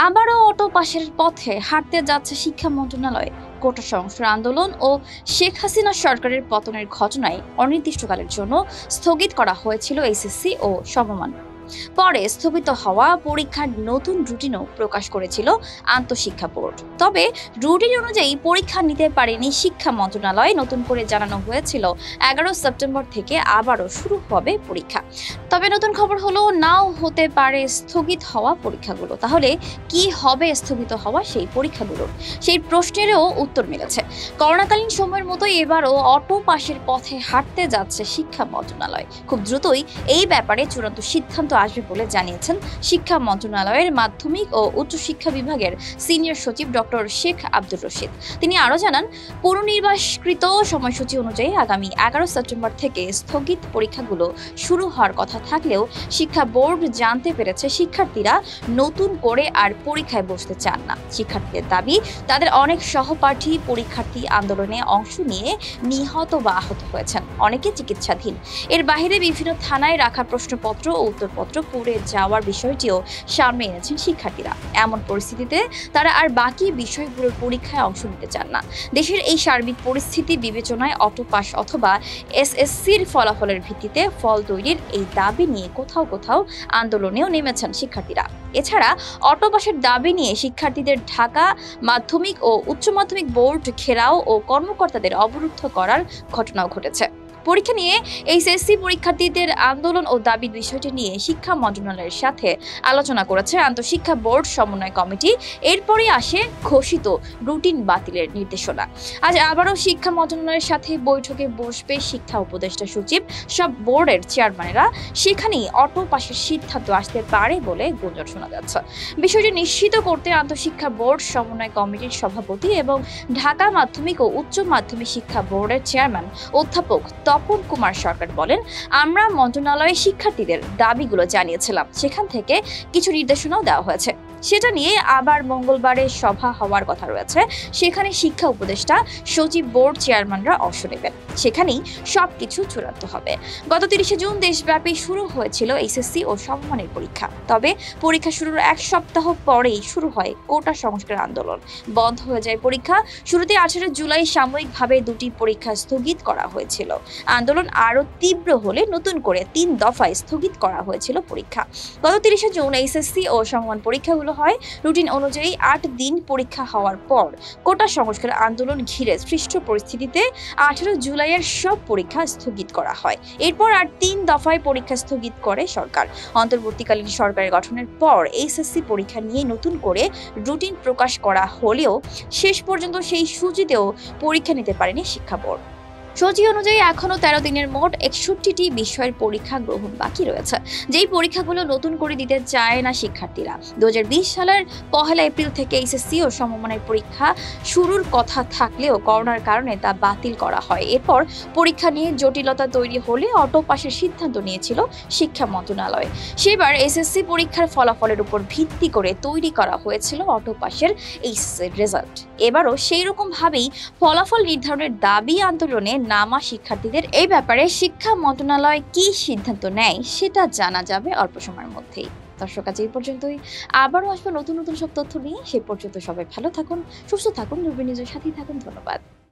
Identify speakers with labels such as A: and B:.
A: আবারও অটো পাশের পথে হাঁটতে যাচ্ছে শিক্ষা মন্ত্রণালয়। কোটা সংস্কার আন্দোলন ও শেখ হাসিনা সরকারের পতনের ঘটনায় অনির্দিষ্টকালের জন্য স্থগিত করা হয়েছিল এইচএসসি ও সমমান। পরে স্থগিত হওয়া পরীক্ষার নতুন রুটিনও প্রকাশ করেছিল আন্তঃশিক্ষা বোর্ড। তবে রুটিন অনুযায়ী পরীক্ষা নিতে পারেনি শিক্ষা মন্ত্রণালয়। নতুন করে জানানো হয়েছিল 11 সেপ্টেম্বর থেকে আবারও শুরু হবে পরীক্ষা। তবে নতুন খবর হলো নাও হতে পারে স্থগিত হওয়া পরীক্ষাগুলো। তাহলে কি হবে স্থগিত হওয়া সেই পরীক্ষাগুলোর? সেই প্রশ্নেরও উত্তর মিলেছে। করোনাকালীন সময়ের মতোই এবারও অটো পাশের পথে হাঁটতে যাচ্ছে শিক্ষা মন্ত্রণালয়। খুব দ্রুতই এই ব্যাপারে চূড়ান্ত সিদ্ধান্ত আসবে বলে জানিয়েছেন শিক্ষা মন্ত্রণালয়ের মাধ্যমিক ও উচ্চশিক্ষা বিভাগের সিনিয়র সচিব ডক্টর শেখ আব্দুর রশিদ। তিনি আরও জানান, পুনর্নির্বাচকৃত সময়সূচি অনুযায়ী আগামী 11 সেপ্টেম্বর থেকে স্থগিত পরীক্ষাগুলো শুরু হওয়ার কথা থাকলেও শিক্ষা বোর্ড জানতে পেরেছে শিক্ষার্থীরা নতুন করে আর পরীক্ষায় বসতে চান না। শিক্ষার্থীদের দাবি, তাদের অনেক সহপাঠী পরীক্ষার্থী আন্দোলনে অংশ নিয়ে নিহত বা আহত হয়েছেন, অনেকে চিকিৎসাধীন। এর বাইরে বিভিন্ন থানায় রাখা প্রশ্নপত্র ও উত্তরপত্র পুড়ে যাওয়ার বিষয়টিও সামনে এনেছেন শিক্ষার্থীরা। এমন পরিস্থিতিতে তারা আর বাকি বিষয়গুলোর পরীক্ষায় অংশ নিতে চান না। দেশের এই সার্বিক পরিস্থিতি বিবেচনায় অটো পাস অথবা এসএসসির ফলাফলের ভিত্তিতে ফল তৈরির এই দাবি নিয়ে কোথাও কোথাও আন্দোলনেও নেমেছেন শিক্ষার্থীরা। এছাড়া অটো পাসের দাবি নিয়ে শিক্ষার্থীদের ঢাকা মাধ্যমিক ও উচ্চ মাধ্যমিক বোর্ড ঘেরাও ও কর্মকর্তাদের অবরুদ্ধ করার ঘটনাও ঘটেছে। পরীক্ষা নিয়ে এইচএসসি পরীক্ষার্থীদের আন্দোলন ও দাবির বিষয়টি নিয়ে শিক্ষা মন্ত্রণালয়ের সাথে আলোচনা করেছে আন্তঃশিক্ষা বোর্ড সমন্বয় কমিটি। এরপরই আসে ঘোষিত রুটিন বাতিলের নির্দেশনা। আজ আবারও শিক্ষা মন্ত্রণালয়ের সাথে বৈঠকে বসবে শিক্ষা উপদেষ্টা সচিব, সব বোর্ডের চেয়ারম্যানেরা। সেখানেই অটো পাশের সিদ্ধান্ত আসতে পারে বলে গুঞ্জন শোনা যাচ্ছে। বিষয়টি নিশ্চিত করতে আন্তঃশিক্ষা বোর্ড সমন্বয় কমিটির সভাপতি এবং ঢাকা মাধ্যমিক ও উচ্চ মাধ্যমিক শিক্ষা বোর্ডের চেয়ারম্যান অধ্যাপক তপন কুমার সরকার বলেন, আমরা মন্ত্রণালয়ে শিক্ষার্থীদের দাবিগুলো জানিয়েছিলাম, সেখান থেকে কিছু নির্দেশনাও দেওয়া হয়েছে। সেটা নিয়ে আবার মঙ্গলবারে সভা হওয়ার কথা রয়েছে। সেখানে শিক্ষা উপদেষ্টা সচিব, বোর্ড চেয়ারম্যানরা অংশ নেবেন। সেখানেই সবকিছু চূড়ান্ত হবে। গত 30 জুন দেশব্যাপী শুরু হয়েছিল এইচএসসি ও সমমানের পরীক্ষা। তবে পরীক্ষা শুরুর 1 সপ্তাহ পরেই শুরু হয় কোটা সংস্কার আন্দোলন। বন্ধ হয়ে যায় পরীক্ষা। শুরুতে 18 জুলাই সাময়িকভাবে 2টি পরীক্ষা স্থগিত করা হয়েছিল। আন্দোলন আরো তীব্র হলে নতুন করে 3 দফায় স্থগিত করা হয়েছিল পরীক্ষা। গত 30 জুন এইচএসসি ও সমমান পরীক্ষাগুলো হয়। রুটিন অনুযায়ী 8 দিন পরীক্ষা হওয়ার পর কোটা সংস্কার আন্দোলন ঘিরে সৃষ্ট পরিস্থিতিতে 18 জুলাইয়ের সব পরীক্ষা স্থগিত করা হয়। এরপর আর 3 দফায় পরীক্ষা স্থগিত করে সরকার। অন্তর্বর্তীকালীন সরকারের গঠনের পর এইচএসসি পরীক্ষা নিয়ে নতুন করে রুটিন প্রকাশ করা হলেও শেষ পর্যন্ত সেই সূচিতেও পরীক্ষা নিতে পারেনি শিক্ষা বোর্ড। সূচি অনুযায়ী এখনো 13 দিনের মোট 61টি বিষয়ের পরীক্ষা গ্রহণ বাকি রয়েছে, যেই পরীক্ষাগুলো নতুন করে দিতে চায় না শিক্ষার্থীরা। 2020 সালের 1 এপ্রিল থেকে এইচএসসি ও সমমানের পরীক্ষা শুরুর কথা থাকলেও করোনার কারণে তা বাতিল করা হয়। এরপর পরীক্ষা নিয়ে জটিলতা তৈরি হলে অটো পাশের সিদ্ধান্ত নিয়েছিল শিক্ষা মন্ত্রণালয়। সেবার এসএসসি পরীক্ষার ফলাফলের উপর ভিত্তি করে তৈরি করা হয়েছিল অটো পাশের এইচএসসির রেজাল্ট। এবারও সেই রকম ভাবেই ফলাফল নির্ধারণের দাবি আন্দোলনে নামা শিক্ষার্থীদের। এই ব্যাপারে শিক্ষা মন্ত্রণালয় কি সিদ্ধান্ত নেয় সেটা জানা যাবে অল্প সময়ের মধ্যেই। দর্শক, আজ এই পর্যন্তই। আবারও আসবো নতুন নতুন সব তথ্য নিয়ে। সে পর্যন্ত সবাই ভালো থাকুন, সুস্থ থাকুন, দুর্বি নিউজের সাথেই থাকুন। ধন্যবাদ।